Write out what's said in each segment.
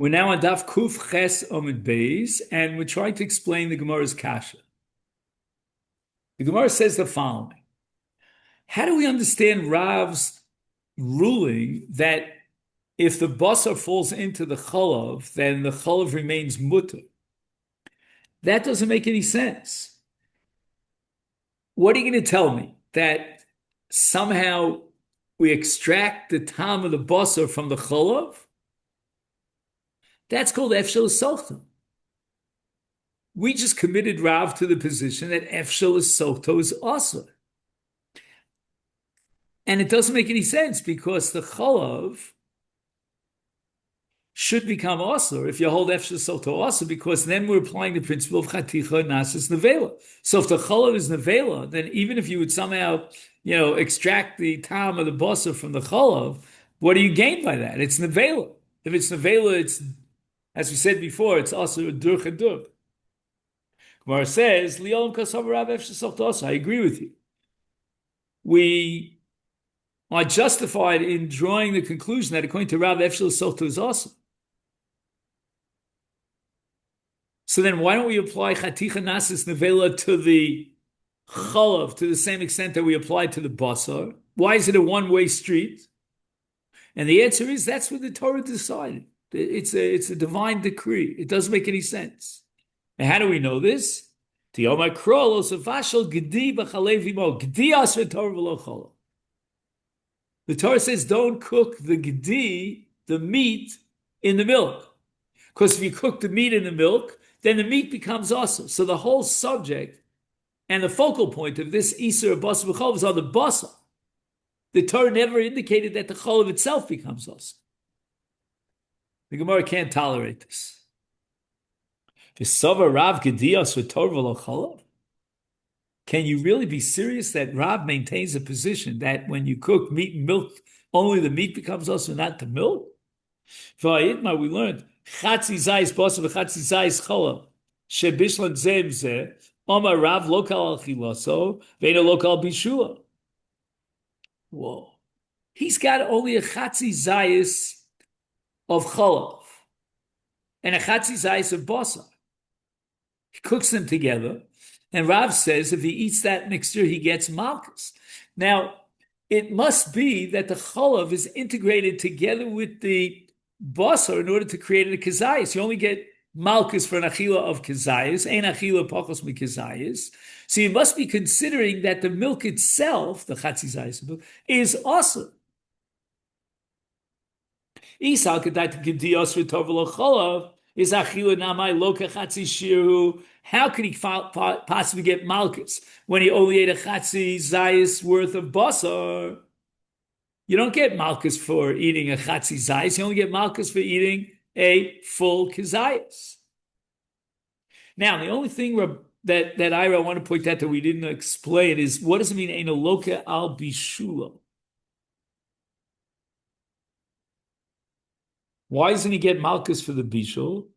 We're now on Daf Kuf Ches Omid Beis, and we're trying to explain the Gemara's kasha. The Gemara says the following: how do we understand Rav's ruling that if the basar falls into the chalav, then the chalav remains mutter? That doesn't make any sense. What are you going to tell me? That somehow we extract the tam of the basar from the chalav? That's called efshel sochta. We just committed Rav to the position that efshel sochta is also. And it doesn't make any sense because the chalav should become asur if you hold efshel sochta asur, because then we're applying the principle of chaticha nasis nevela. So if the chalav is nevela, then even if you would somehow, extract the tam of the basar from the chalav, what do you gain by that? It's nevela. If it's nevela, it's, as we said before, it's asur durch and durch. Gemara says, "Li'olam kasav Rav efshel sochta asur." I agree with you. We are justified in drawing the conclusion that according to Rav, efshel sochta is awesome. So then why don't we apply chaticha nasis nevela to the chalav to the same extent that we apply to the basar? Why is it a one-way street? And the answer is that's what the Torah decided. It's a divine decree. It doesn't make any sense. And how do we know this? The Torah says don't cook the gedi, the meat, in the milk. Because if you cook the meat in the milk, then the meat becomes awesome. So the whole subject and the focal point of this Isur of Basar B'Cholav is on the Basar. The Torah never indicated that the Cholav itself becomes awesome. The Gemara can't tolerate this. Can you really be serious that Rav maintains a position that when you cook meat and milk, only the meat becomes awesome, not the milk? We learned Chatzi zayis basar v'chatzi zayis cholav shebishlan zeh zeh Omar Rav lokal al chilaso ve'eno lokal bishua. Whoa, he's got only a chatzi zayis of cholav and a chatzi zayis of basar. He cooks them together, and Rav says if he eats that mixture, he gets malchus. Now, it must be that the cholav is integrated together with the basar in order to create a kazayis. You only get malchus for an achila of kazayis, ein achila pachos mi kazayis. So you must be considering that the milk itself, the chatzizayis milk, is awesome. Isal kedai kediyos v'tov cholav is achila namai lo kachatzi shiru. How could he possibly get malchus when he only ate a chatzi zayis worth of basar? You don't get malchus for eating a chatzi zayis. You only get malchus for eating a full kazayis. Now, the only thing that I want to point out that we didn't explain is what does it mean, Eino loka al bishula? Why doesn't he get malchus for the bishul?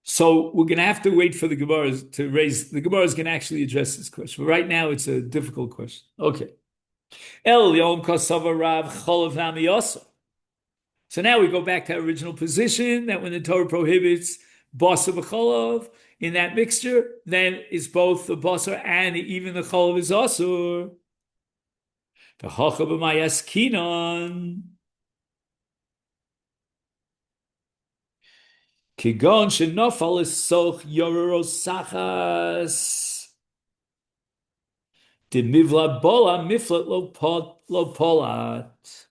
So we're going to have to wait for the Gemara to raise. The Gemara is going to actually address this question. But right now, it's a difficult question. Okay. El yom kasava Rav cholav nami. So now we go back to our original position that when the Torah prohibits basar v'cholav in that mixture, then it's both the basar and even the cholav is asur. The hacha b'mayas kinon. Kigon shenofal is soch yoreros sachas. The mivla bola miflat lo polat.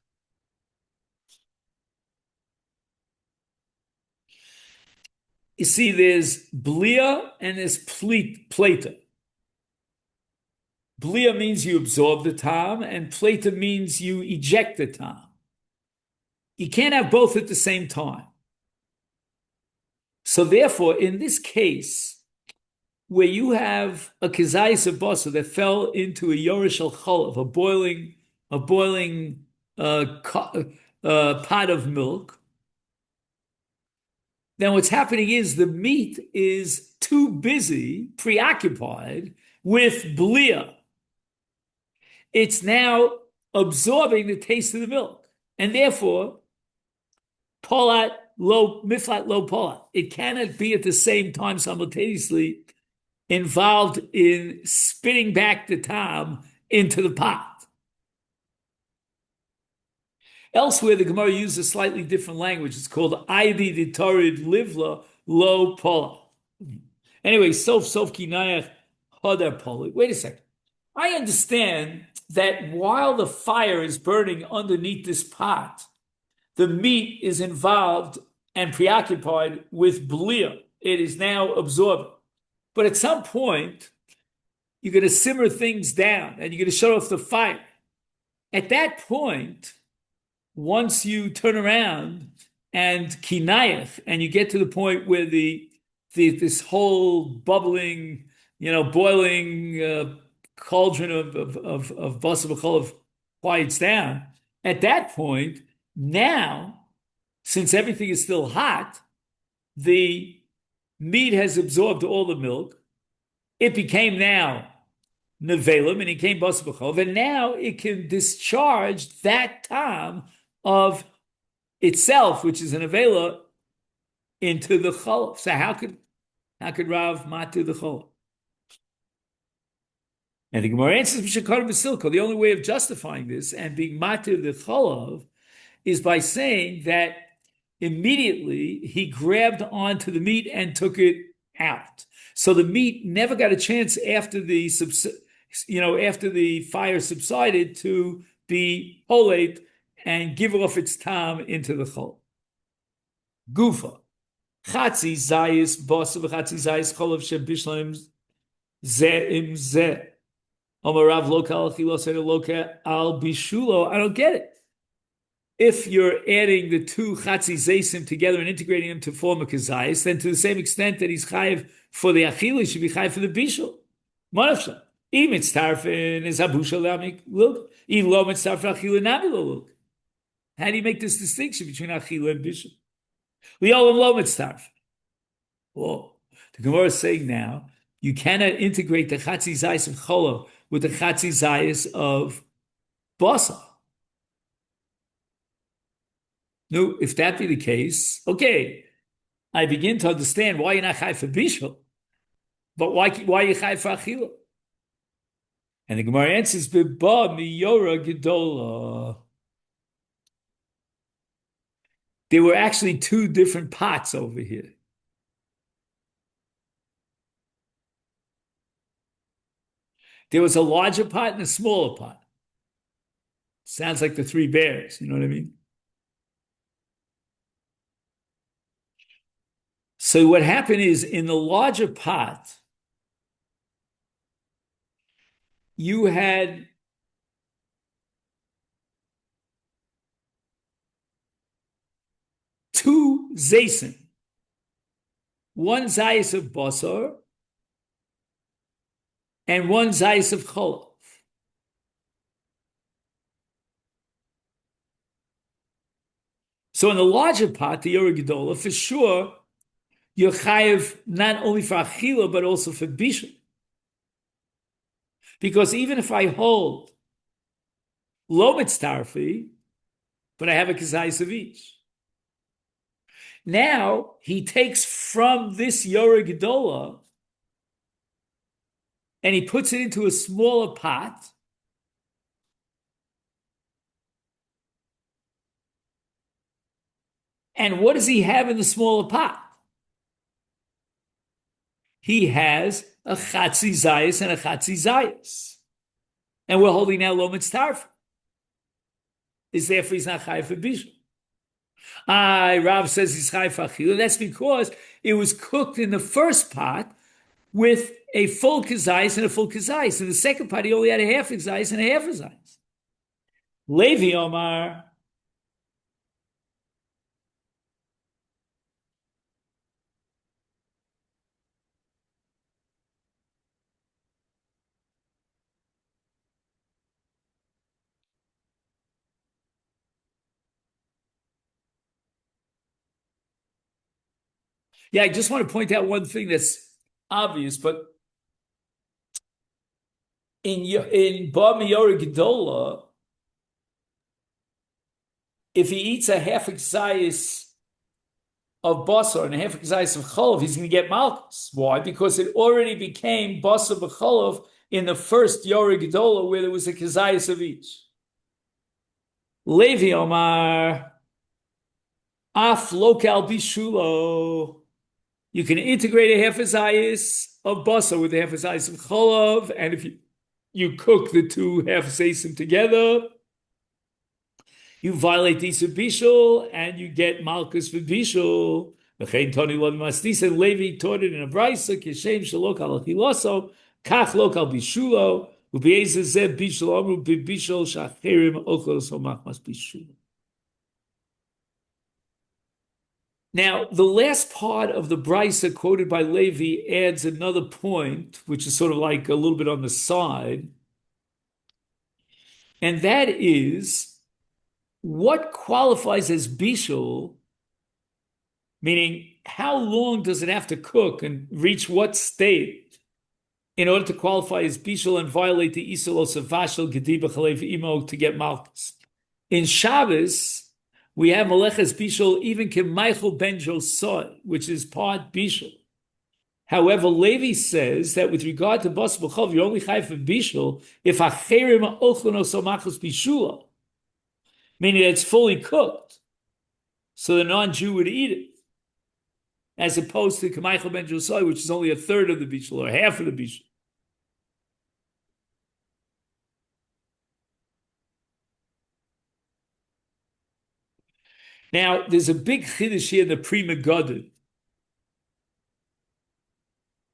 You see, there's blia and there's plata. Blia means you absorb the tam, and plata means you eject the tam. You can't have both at the same time. So therefore, in this case, where you have a kazayis of basar that fell into a yorish al cholav, a boiling pot of milk, then what's happening is the meat is too busy, preoccupied with blia. It's now absorbing the taste of the milk. And therefore, polat low, miflat low polat. It cannot be at the same time simultaneously involved in spitting back the tam into the pot. Elsewhere, the Gemara uses a slightly different language. It's called Aidi Ditarid Livla Lo Pola. Anyway, Sof Kinayach Hodar Pola. Wait a second. I understand that while the fire is burning underneath this pot, the meat is involved and preoccupied with blia. It is now absorbing. But at some point, you're going to simmer things down and you're going to shut off the fire. At that point, once you turn around and kinayach, and you get to the point where this whole bubbling, boiling cauldron of basar b'cholav quiets down, at that point, now, since everything is still hot, the meat has absorbed all the milk. It became now nevelim, and it became basar b'cholav, and now it can discharge that tam of itself, which is an avela, into the cholav. So how could Rav matir the cholav? And the Gemara answers, the only way of justifying this and being matir the cholav is by saying that immediately he grabbed onto the meat and took it out. So the meat never got a chance after the fire subsided to be holate and give off its tam into the chol. Gufa. Chatzi zayis bosa v'chatzi zayis cholav shebishlam ze'im ze. Omarav lokal chilos loka al bishulo. I don't get it. If you're adding the two chatzi zaysim together and integrating them to form a kazayis, then to the same extent that he's chayiv for the achila, he should be chayiv for the bishul. Manafsha. Im mitztarfin is abusha lamik look. Im lo mitztarfin achila nami lo look. How do you make this distinction between achila and bishul? Li'olam lo mitztarfin. Whoa. The Gemara is saying now, you cannot integrate the chatzi zayis of chola with the chatzi zayis of basa. No, if that be the case, okay, I begin to understand why you're not chai for bishul, but why are you chai for achila? And the Gemara answers, "B'ba miyora gedola." There were actually two different pots over here. There was a larger pot and a smaller pot. Sounds like the three bears, you know what I mean? So what happened is, in the larger pot, you had two zaysim, one zayis of basar and one zayis of cholav. So in the larger pot, the Yorah Gedola, for sure, you're chayiv not only for achila, but also for bishul. Because even if I hold lo mitztarfi, but I have a kazayis of each. Now, he takes from this Yorah Gedola and he puts it into a smaller pot. And what does he have in the smaller pot? He has a chatzi zayis and a chatzi zayis. And we're holding now lo mitztarf. Is therefore he's not chayiv for bishul. Rav says he's chayiv for achila. That's because it was cooked in the first pot with a full kazayis and a full kazayis. In the second pot, he only had a half kazayis and a half kazayis. Levi Omar. Yeah, I just want to point out one thing that's obvious, but in Ba Miyora Gedola, if he eats a half exayis of basar and a half exayis of cholov, he's going to get malchus. Why? Because it already became basar b'cholov in the first Yoreh Gedolah, where there was a kezayis of each. Levi Omar, af lokal bishulo. You can integrate a half zayis of basar with a half zayis of cholov, and if you cook the two half zaysim together, you violate Isur Bishul, and you get Malchus for Bishul. V'chein Toni Lo Mastis, and Levi taught it in a brayso, Kishem Shalok Al Chiloso, Kach Lokal Bishulo, U'Be'ezeh Zeh Bishul Amru B'Bishul Shachirim Ochos Homachmas Bishul. Now, the last part of the brayso quoted by Levi adds another point, which is sort of like a little bit on the side, and that is what qualifies as bishul, meaning how long does it have to cook and reach what state in order to qualify as bishul and violate the isur of vashel gediba chalev imo to get malchus. In Shabbos, we have Maleches Bishul, even K'Michael Ben Josai, which is part Bishul. However, Levi says that with regard to Bas B'chov, you're only chayv for Bishul if Acherim Ochlono Somachos Bishula, meaning that it's fully cooked, so the non-Jew would eat it, as opposed to K'Michael Ben Josai, which is only a third of the Bishul or half of the Bishul. Now, there's a big chiddush here in the Pri Megadim.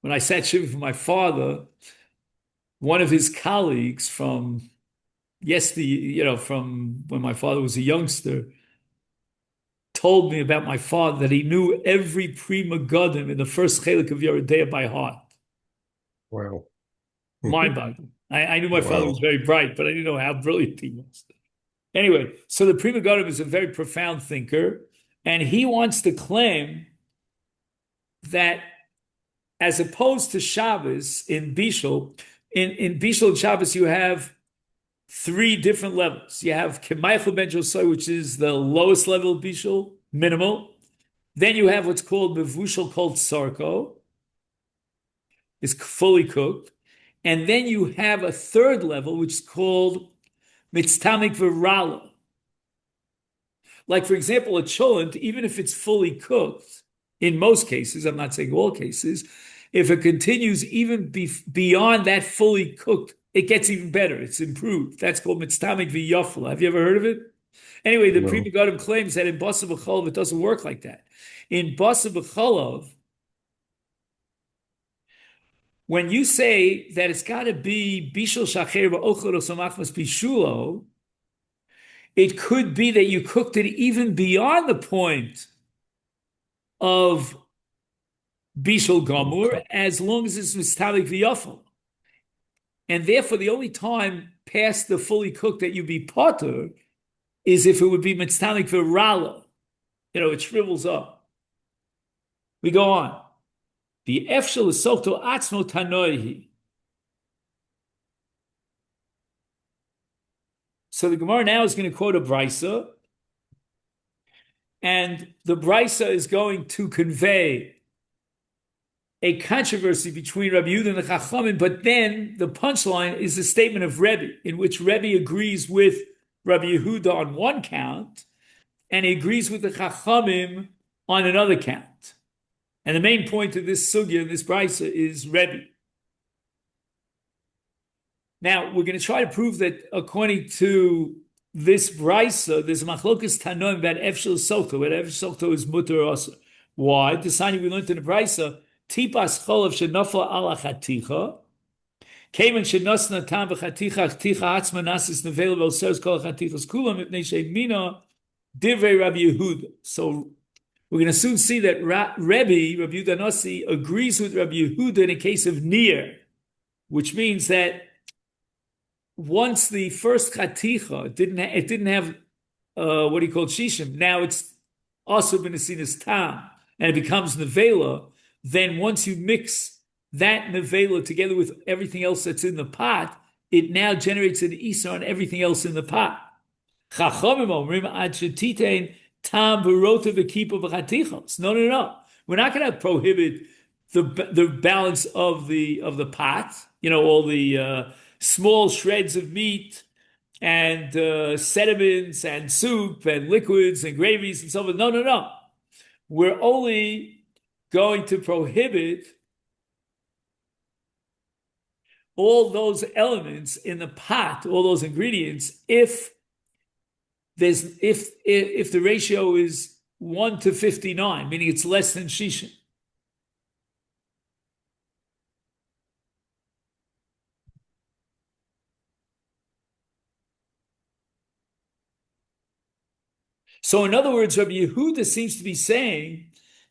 When I sat shiving for my father, one of his colleagues from from when my father was a youngster, told me about my father that he knew every Pri Megadim in the first chelik of Yoreh Deah by heart. Wow. Mind-boggling. I knew my father was very bright, but I didn't know how brilliant he was. Anyway, so the Pri Megadim is a very profound thinker, and he wants to claim that as opposed to Shabbos in Bishul, in Bishul and Shabbos you have three different levels. You have K'Michael Ben Josai, which is the lowest level of Bishul, minimal. Then you have what's called Mevushal, called Sarko, is fully cooked. And then you have a third level, which is called Mitztamik Virala. Like, for example, a Chullin, even if it's fully cooked, in most cases, I'm not saying all cases, if it continues even beyond that fully cooked, it gets even better. It's improved. That's called Mitztamik V'Yafla. Have you ever heard of it? Anyway, the Pri Megadim claims that in Basar B'Cholov, it doesn't work like that. In Basar B'Cholov, when you say that it's got to be Bishul Shacher V'Ochel Somachmas Bishulo, it could be that you cooked it even beyond the point of Bishul Gamur, as long as it's Mistabik V'Yafel. And therefore, the only time past the fully cooked that you'd be potter is if it would be Mistabik V'Rala. It shrivels up. We go on. The Efshel is Sokto Atzmo Tanoihi. So the Gemara now is going to quote a brayso, and the brayso is going to convey a controversy between Rabbi Yehuda and the Chachamim, but then the punchline is a statement of Rebbe, in which Rebbe agrees with Rabbi Yehuda on one count, and he agrees with the Chachamim on another count. And the main point of this sugya, this brayso, is Rebbe. Now, we're going to try to prove that according to this brayso, there's a machlokas tanoim about efshel sokto, whether efshel sokto is mutter or asur. Why? The sign we learned in the brayso, tipas cholav shenafla ala chaticha, kemen shenosna tam v'chaticha, chaticha atzma nasis nevel v'osers kol chatichas kulam ipnei she'mina divrei Rabbi Yehuda. So we're going to soon see that Rabbi Yehuda Nasi, agrees with Rabbi Yehuda in a case of nir, which means that once the first chaticha it didn't have what he called shishim, now it's also been seen as tam, and it becomes nevela. Then once you mix that nevela together with everything else that's in the pot, it now generates an isur on everything else in the pot. Chachamim omrim ad shetitein tam v'rota v'kipa v'chatichos. No, no, no. We're not going to prohibit the balance of the pot. You know, all the small shreds of meat and sediments and soup and liquids and gravies and so on. No, no, no. We're only going to prohibit all those elements in the pot, all those ingredients, if the ratio is 1 to 59, meaning it's less than shisha. So in other words, Rabbi Yehuda seems to be saying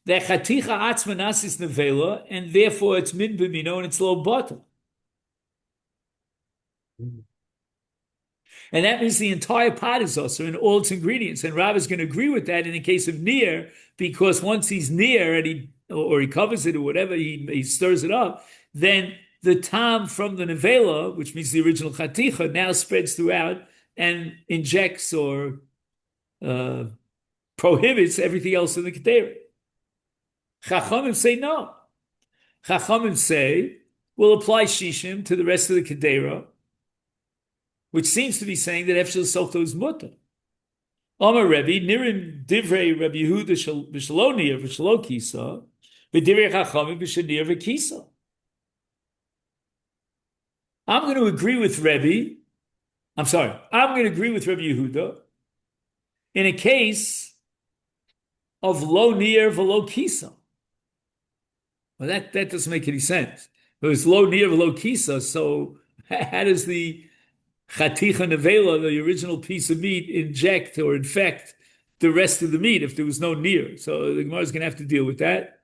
that chaticha atzmanas is nevela, and therefore it's min b'mino and it's low bottom. And that means the entire pot is also in all its ingredients. And Rav is going to agree with that in the case of near, because once he's near and he covers it or whatever, he stirs it up, then the tam from the nevela, which means the original chaticha, now spreads throughout and injects or prohibits everything else in the kedera. Chachamim say no. Chachamim say we'll apply shishim to the rest of the kedera, which seems to be saying that Efshel Softo is mutter. Amar Rebbe, Nirim Divrei Rabbi Yehuda B'Shalo Nir B'Shalo Kisa, V'Divrei Chachamim B'Shanir V'Kisa. I'm going to agree with Rebbe. I'm going to agree with Rabbi Yehuda in a case of lo nir v'lo kisa. Well, that doesn't make any sense. It was lo nir v'lo kisa, so how does the chaticha nevela, the original piece of meat, inject or infect the rest of the meat if there was no near? So the Gemara is going to have to deal with that.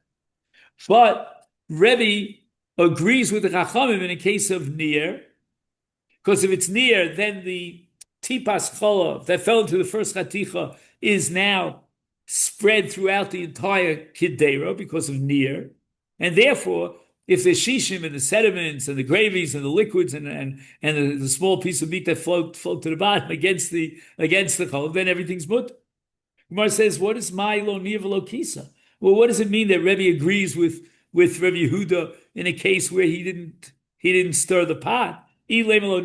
But Rebbe agrees with the Chachamim in a case of near, because if it's near, then the tipas cholav that fell into the first chaticha is now spread throughout the entire kidera because of near, and therefore, if the shishim and the sediments and the gravies and the liquids and the small piece of meat that float to the bottom against the cholav, then everything's mut. Gemara says, "What is my lo nir v'lo kisa?" Well, what does it mean that Rebbe agrees with Rebbe Yehuda in a case where he didn't stir the pot? Is mivla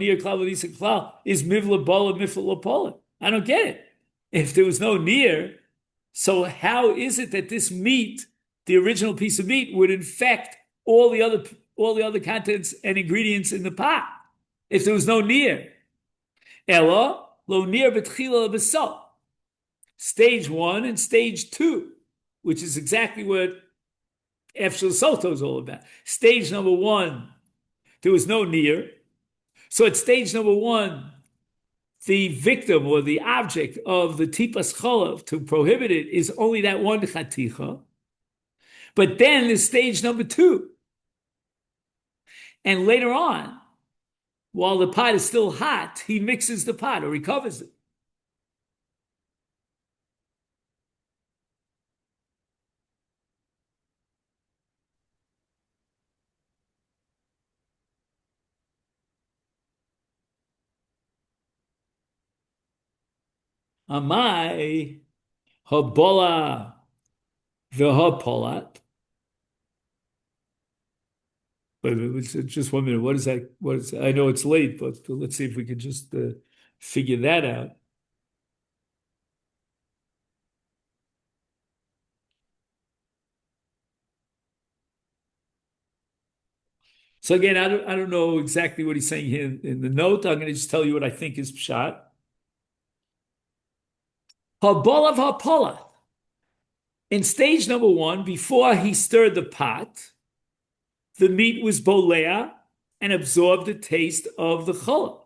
bala mifla pola? I don't get it. If there was no near, so how is it that this meat, the original piece of meat, would infect all the other contents and ingredients in the pot if there was no near? Ella lo near betchila b'sal. Stage 1 and stage 2, which is exactly what Efshel Soto is all about. Stage number 1, there was no near. So at stage number 1, the victim or the object of the tipas cholav to prohibit it is only that one chaticha. But then there's stage number 2. And later on, while the pot is still hot, he mixes the pot or he covers it. Amai habola v'hapolat. Wait, just 1 minute. What is that? I know it's late, but let's see if we can just figure that out. So again, I don't know exactly what he's saying here in the note. I'm going to just tell you what I think is pshat. Habolav hapola. In stage number 1, before he stirred the pot, the meat was bolea and absorbed the taste of the cholov.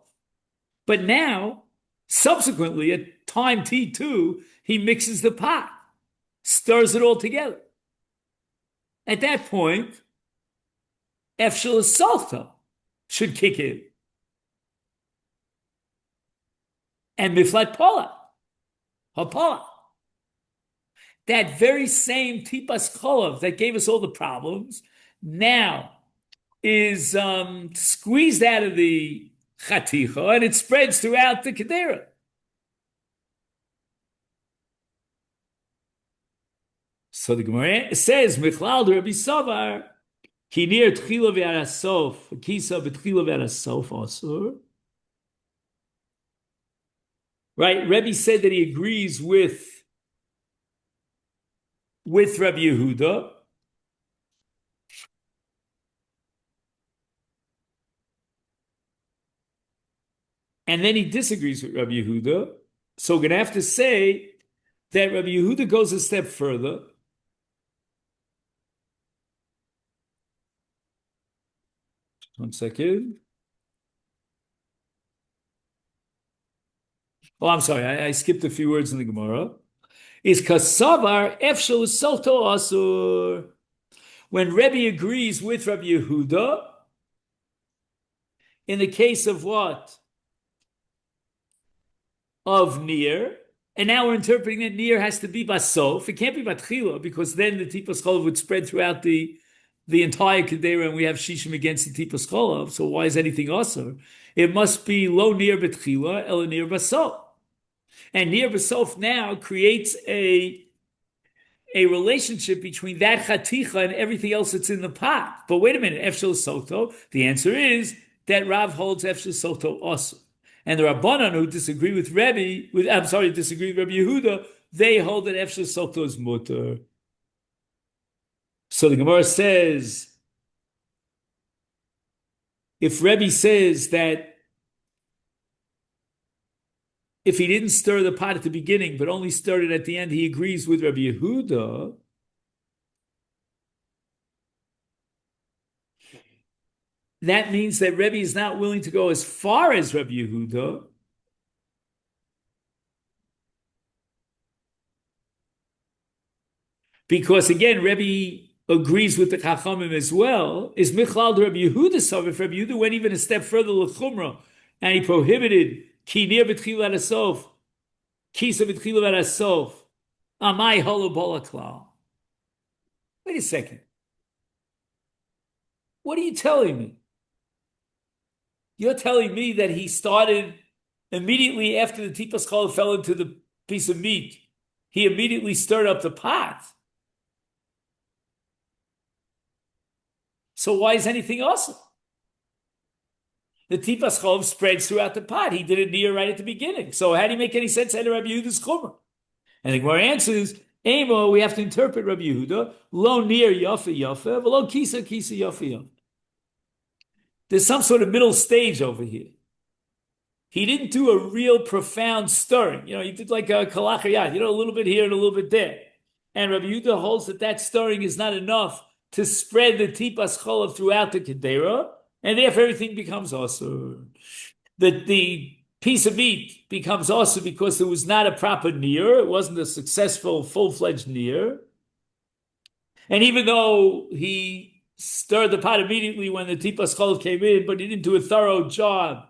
But now, subsequently, at time T2, he mixes the pot, stirs it all together. At that point, Efshel Salta should kick in. And Miflat Pola, Hapola. That very same Tipas Cholov that gave us all the problems now is squeezed out of the Chaticha and it spreads throughout the Kedera. So the Gemara says, Michlal de Rabbi Savar, ki nir tchila ve'arasof, kisa b'tchila ve'arasof asur. Right? Rebbe said that he agrees with Rabbi Yehuda. And then he disagrees with Rabbi Yehuda. So we're going to have to say that Rabbi Yehuda goes a step further. One second. Oh, I'm sorry. I skipped a few words in the Gemara. Is kasavar efshel soto asur. When Rebbe agrees with Rabbi Yehuda, in the case of what? Of Nir, and now we're interpreting that Nir has to be Basof. It can't be Batchila, because then the Tipas Cholov would spread throughout the entire Kedera, and we have Shishim against the Tipas Cholov. So why is anything Asur? It must be Lo Nir Betchila, El Nir Basof. And Nir Basof now creates a relationship between that chaticha and everything else that's in the pot. But wait a minute, Efshel Soto, the answer is that Rav holds Efshel Soto also. And the Rabbanan who disagree with disagree with Rabbi Yehuda, they hold that Efshel Soto is mutter. So the Gemara says, if Rebbe says that if he didn't stir the pot at the beginning, but only stirred it at the end, he agrees with Rabbi Yehuda. That means that Rebbe is not willing to go as far as Rabbi Yehuda. Because again, Rebbe agrees with the Chachamim as well. Is Michlal to Rabbi Yehuda? So if Rabbi Yehuda went even a step further l'chumra and he prohibited ki nir b'tchila v'asof, kisa b'tchila v'asof, amai holo bolaklal. Wait a second. What are you telling me? You're telling me that he started immediately after the tipas chol fell into the piece of meat. He immediately stirred up the pot. So why is anything awesome? The tipas chol spreads throughout the pot. He did it near right at the beginning. So how do you make any sense out of Rabbi Yehuda's chumrah? And the Gemara answers, Amo, we have to interpret Rabbi Yehuda, lo near yafa yafa, lo kisa kisa yafa yafa. There's some sort of middle stage over here. He didn't do a real profound stirring. He did like a kalachayat, a little bit here and a little bit there. And Rabbi Yehuda holds that stirring is not enough to spread the tipas cholav throughout the kedera, and therefore everything becomes asur. The piece of meat becomes asur because there was not a proper near. It wasn't a successful, full-fledged near. And even though he stirred the pot immediately when the tipas cholav came in, but he didn't do a thorough job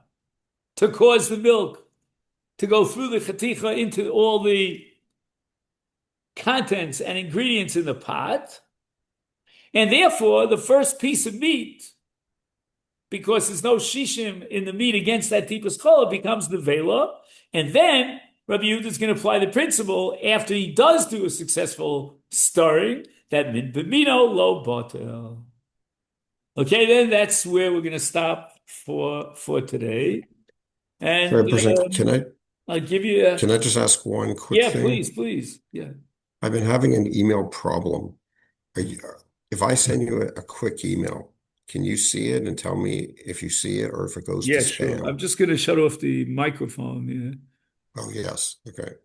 to cause the milk to go through the chaticha into all the contents and ingredients in the pot. And therefore, the first piece of meat, because there's no shishim in the meat against that tipas cholav, becomes the vela. And then Rabbi Yehuda is going to apply the principle after he does do a successful stirring that min b'mino lo batel. Okay, then that's where we're going to stop for today. And I'll give you Can I just ask one quick thing? Yeah, please. Yeah. I've been having an email problem. If I send you a quick email, can you see it and tell me if you see it or if it goes to spam? Sure. I'm just going to shut off the microphone. Yeah. Oh, yes. Okay.